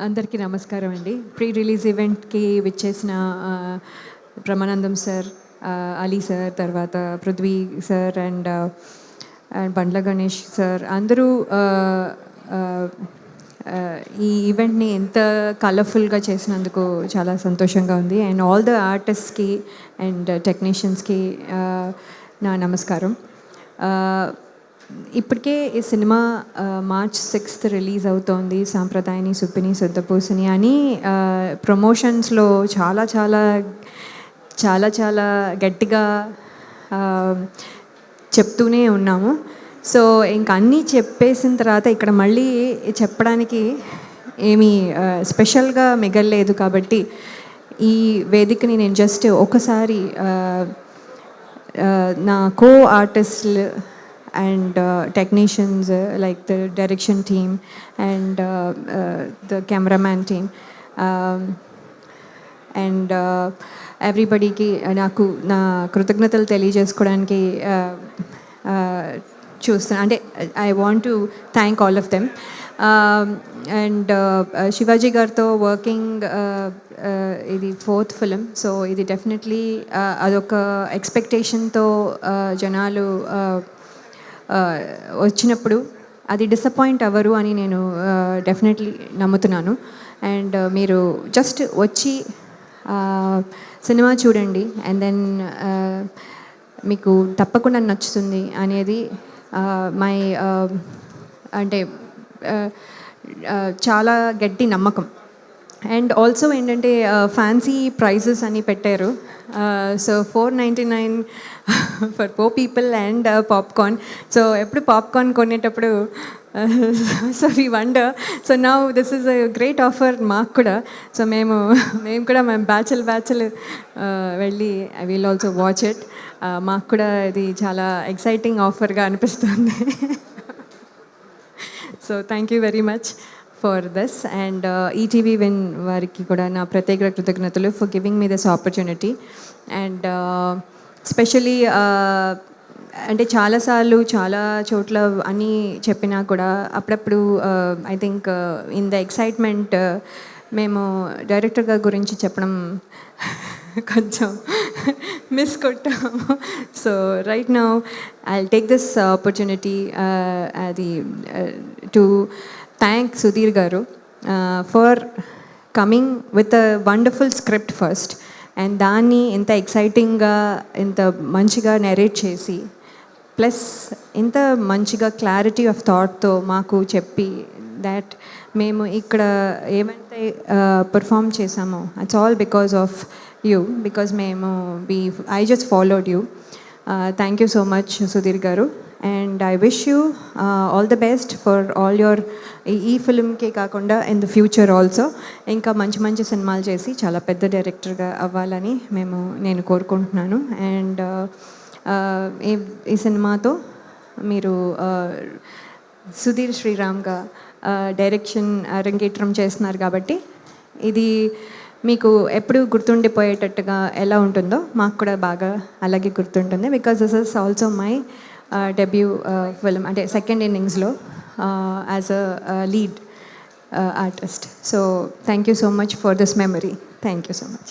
అందరికీ నమస్కారం అండి. ప్రీ రిలీజ్ ఈవెంట్‌కి విచ్చేసిన బ్రహ్మానందం సార్, అలీ సార్, తర్వాత Prithvi sir and Bandla Ganesh sir అందరూ ఈ ఈవెంట్‌ని ఎంత కలర్‌ఫుల్‌గా చేసినందుకు చాలా సంతోషంగా ఉంది. అండ్ ఆల్ ద ఆర్టిస్ట్స్‌కి అండ్ టెక్నీషియన్స్‌కి నా నమస్కారం. ఇప్పటికే ఈ సినిమా మార్చ్ 6th రిలీజ్ అవుతోంది. సాంప్రదాయని సుప్పిని శుద్ధపూసని అని ప్రమోషన్స్లో చాలా చాలా చాలా చాలా గట్టిగా చెప్తూనే ఉన్నాము. సో ఇంక అన్నీ చెప్పేసిన తర్వాత ఇక్కడ మళ్ళీ చెప్పడానికి ఏమీ స్పెషల్గా మిగల్లేదు. కాబట్టి ఈ వేదికని నేను జస్ట్ ఒకసారి నా కో ఆర్టిస్టులు and technicians like the direction team and the cameraman team and everybodyకి నాకు నా కృతజ్ఞతలు తెలియజేసుకోవడానికి చూస్తాను. అంటే I want to thank all of them. And Shivaji గారితో వర్కింగ్ ఇది 4th ఫిలిం. సో ఇది డెఫినెట్లీ అదొక ఎక్స్పెక్టేషన్తో జనాలు వచ్చినప్పుడు అది డిసప్పాయింట్ అవ్వరు అని నేను డెఫినెట్లీ నమ్ముతున్నాను. అండ్ మీరు జస్ట్ వచ్చి సినిమా చూడండి అండ్ దెన్ మీకు తప్పకుండా నచ్చుతుంది అనేది మై అంటే చాలా గట్టి నమ్మకం. అండ్ ఆల్సో ఏంటంటే ఫ్యాన్సీ ప్రైజెస్ అని పెట్టారు. So 499 for 4 people and popcorn. So ఎప్పుడు పాప్కార్న్ కొనేటప్పుడు so we wonder. So now this is a great offer మాకు కూడా. సో మేము కూడా బ్యాచుల్ వెళ్ళి I will also watch it. మాకు కూడా ఇది చాలా ఎక్సైటింగ్ ఆఫర్గా అనిపిస్తుంది. So thank you very much for this. And ETV win వారికి కూడా నా ప్రత్యేక కృతజ్ఞతలు for giving me this opportunity. And specially అంటే చాలాసార్లు చాలా చోట్ల అని చెప్పినా కూడా అప్పుడప్పుడు I think in the excitement మేము డైరెక్టర్ గారి గురించి చెప్పడం కొంచెం మిస్ కొట్టాము. So right now I take this opportunity అది to thank Sudheer garu for coming with a wonderful script first. And దాన్ని ఇంత ఎక్సైటింగ్గా ఇంత మంచిగా నెరేట్ చేసి ప్లస్ ఇంత మంచిగా క్లారిటీ ఆఫ్ థాట్తో మాకు చెప్పి దాట్ మేము ఇక్కడ ఏమైతే పర్ఫామ్ చేసామో it's all because of you. Because మేము I just followed you. Thank you so much Sudheer garu. And I wish you all the best for all your ఈ ఫిల్మ్కే కాకుండా ఇన్ ద ఫ్యూచర్ ఆల్సో ఇంకా మంచి మంచి సినిమాలు చేసి చాలా పెద్ద డైరెక్టర్గా అవ్వాలని నేను కోరుకుంటున్నాను. అండ్ ఈ సినిమాతో మీరు సుధీర్ శ్రీరామ్గా డైరెక్షన్ అరంగేట్రం చేస్తున్నారు కాబట్టి ఇది మీకు ఎప్పుడు గుర్తుండిపోయేటట్టుగా ఎలా ఉంటుందో మాకు కూడా బాగా అలాగే గుర్తుంటుంది. Because this is also my debut film అంటే సెకండ్ ఇన్నింగ్స్లో as a lead artist. So thank you so much for this memory. Thank you so much.